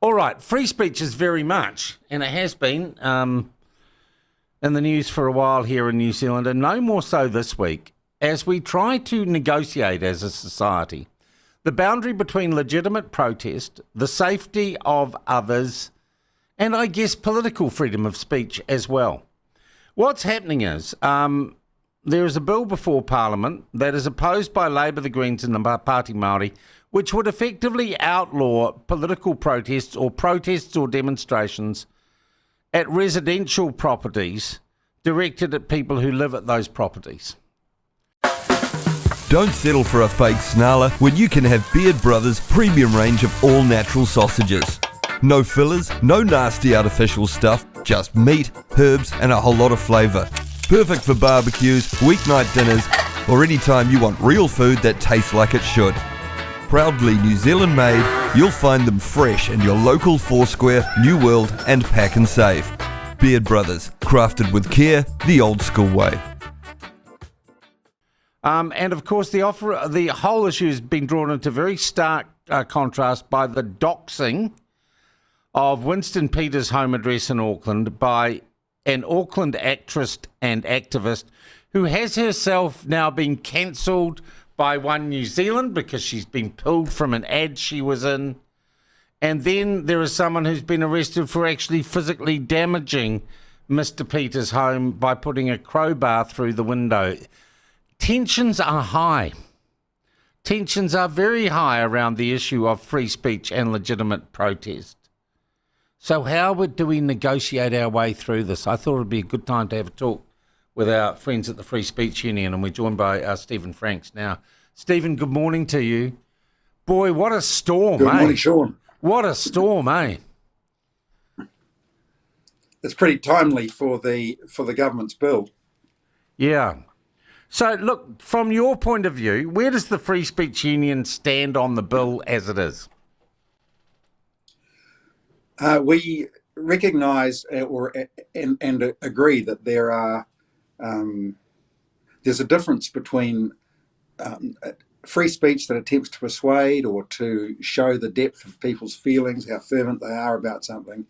All right, free speech is very much, and it has been in the news for a while here in New Zealand, and no more so this week, as we try to negotiate as a society the boundary between legitimate protest, the safety of others, and I guess political freedom of speech as well. What's happening is there is a bill before Parliament that is opposed by Labour, the Greens and the Pāti Māori, which would effectively outlaw political protests or demonstrations at residential properties directed at people who live at those properties. Don't settle for a fake snarler when you can have Beard Brothers' premium range of all-natural sausages. No fillers, no nasty artificial stuff, just meat, herbs and a whole lot of flavour. Perfect for barbecues, weeknight dinners, or any time you want real food that tastes like it should. Proudly New Zealand made, you'll find them fresh in your local Foursquare, New World and Pack and Save. Beard Brothers, crafted with care, the old school way. And of course, the whole issue has been drawn into very stark contrast by the doxing of Winston Peters' home address in Auckland by an Auckland actress and activist who has herself now been cancelled by One New Zealand because she's been pulled from an ad she was in. And then there is someone who's been arrested for actually physically damaging Mr. Peters' home by putting a crowbar through the window. Tensions are high. Tensions are very high around the issue of free speech and legitimate protest. So how do we negotiate our way through this? I thought it would be a good time to have a talk with our friends at the Free Speech Union, and we're joined by Stephen Franks now. Stephen, good morning to you. Boy, what a storm, Good morning, Sean. What a storm, eh? It's pretty timely for the government's bill. Yeah. So, look, from your point of view, where does the Free Speech Union stand on the bill as it is? We recognise and agree that there's a difference between free speech that attempts to persuade or to show the depth of people's feelings, how fervent they are about something,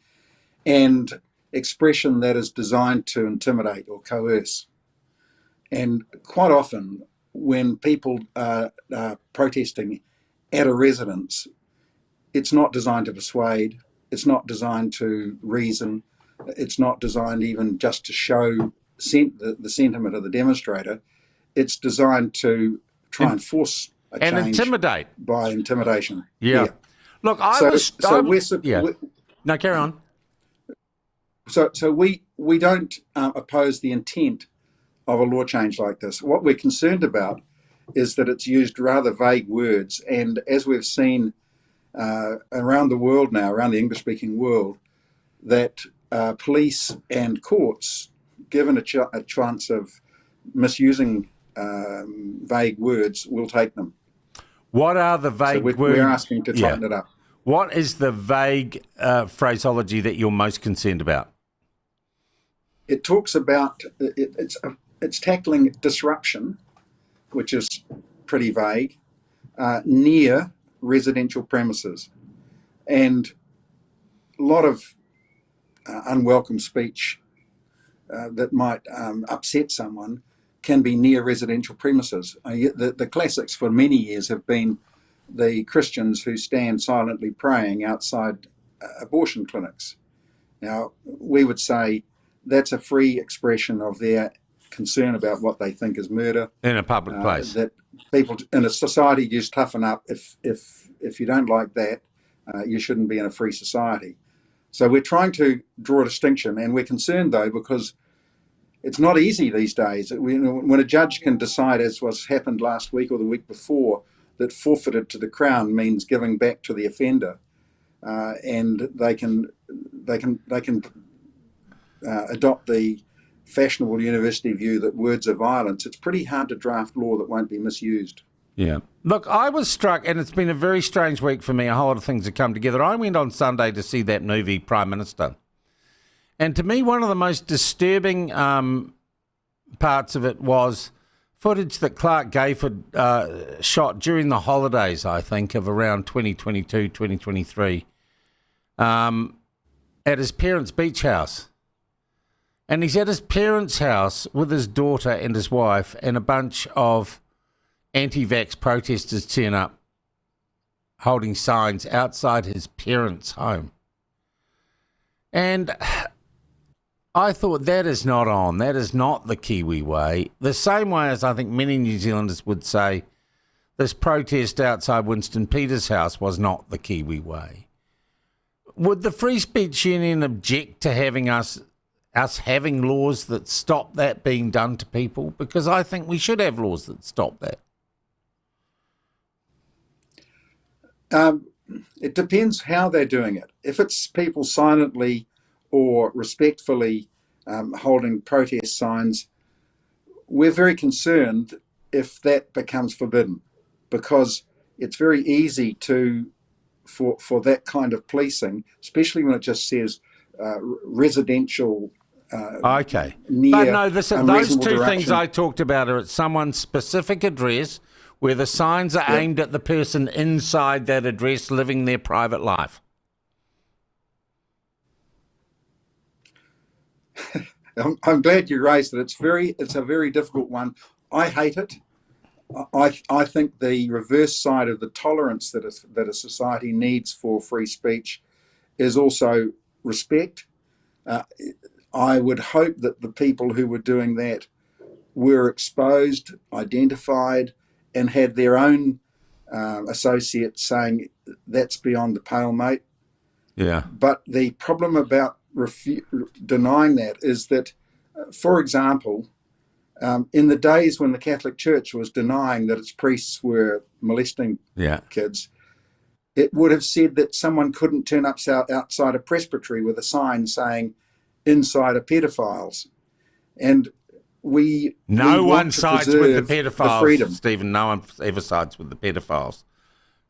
and expression that is designed to intimidate or coerce. And quite often, when people are protesting at a residence, it's not designed to persuade, it's not designed to reason, it's not designed even just to show the sentiment of the demonstrator. It's designed to try and force a change. And intimidate. By intimidation. Yeah. Look, No, carry on. So we don't oppose the intent of a law change like this. What we're concerned about is that it's used rather vague words, and as we've seen around the world now, around the English-speaking world, that police and courts, given a chance of misusing vague words, will take them. What are the vague words? We're asking to tighten it up. What is the vague phraseology that you're most concerned about? It talks about, it's tackling disruption, which is pretty vague, near residential premises. And a lot of unwelcome speech that might upset someone can be near residential premises. The classics for many years have been the Christians who stand silently praying outside abortion clinics. Now, we would say that's a free expression of their concern about what they think is murder in a public place. That people in a society just toughen up. If you don't like that, you shouldn't be in a free society. So we're trying to draw a distinction, and we're concerned though because it's not easy these days. When a judge can decide, as was happened last week or the week before, that forfeited to the Crown means giving back to the offender, and they can adopt the fashionable university view that words are violence. It's pretty hard to draft law that won't be misused. Yeah. Look, I was struck, and it's been a very strange week for me. A whole lot of things have come together. I went on Sunday to see that movie, Prime Minister. And to me, one of the most disturbing parts of it was footage that Clark Gayford shot during the holidays, I think, of around 2022, 2023. at his parents' beach house. And he's at his parents' house with his daughter and his wife, and a bunch of anti-vax protesters turn up holding signs outside his parents' home. And I thought, that is not on. That is not the Kiwi way. The same way as I think many New Zealanders would say this protest outside Winston Peters' house was not the Kiwi way. Would the Free Speech Union object to having us having laws that stop that being done to people? Because I think we should have laws that stop that. It depends how they're doing it. If it's people silently or respectfully holding protest signs, we're very concerned if that becomes forbidden, because it's very easy for that kind of policing, especially when it just says residential. Okay. Near But no, those unreasonable two direction. things I talked about are at someone's specific address where the signs are aimed at the person inside that address living their private life. I'm glad you raised it. It's a very difficult one. I hate it. I think the reverse side of the tolerance that a society needs for free speech is also respect. I would hope that the people who were doing that were exposed, identified, and had their own associates saying, that's beyond the pale, mate. Yeah. But the problem about denying that is that, for example, in the days when the Catholic Church was denying that its priests were molesting kids, it would have said that someone couldn't turn up outside a presbytery with a sign saying, inside are pedophiles. And no one sides with the pedophiles, the Stephen. No one ever sides with the pedophiles.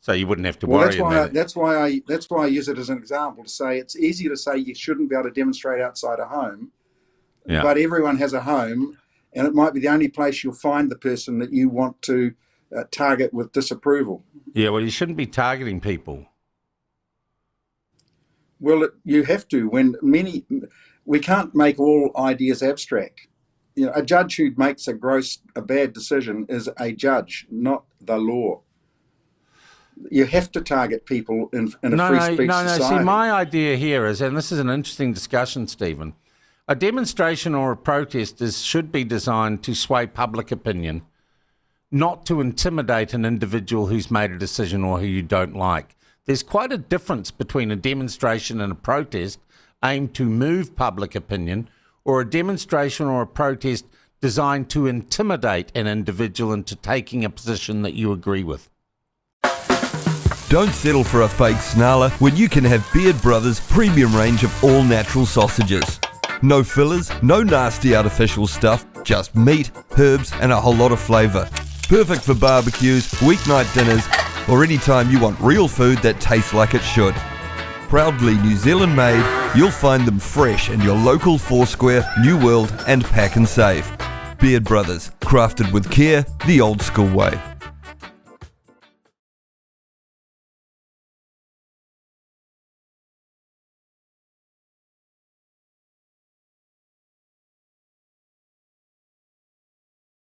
So you wouldn't have to worry about it. That's why I use it as an example to say it's easy to say you shouldn't be able to demonstrate outside a home, but everyone has a home, and it might be the only place you'll find the person that you want to target with disapproval. Yeah, well, you shouldn't be targeting people. Well, you have to. We can't make all ideas abstract. You know, a judge who makes a bad decision is a judge, not the law. You have to target people in a free speech society. See, my idea here is, and this is an interesting discussion, Stephen, a demonstration or a protest should be designed to sway public opinion, not to intimidate an individual who's made a decision or who you don't like. There's quite a difference between a demonstration and a protest aimed to move public opinion, or a demonstration or a protest designed to intimidate an individual into taking a position that you agree with. Don't settle for a fake snarler when you can have Beard Brothers' premium range of all-natural sausages. No fillers, no nasty artificial stuff, just meat, herbs and a whole lot of flavour. Perfect for barbecues, weeknight dinners, or any time you want real food that tastes like it should. Proudly New Zealand made, you'll find them fresh in your local Foursquare, New World and Pack and Save. Beard Brothers, crafted with care the old school way.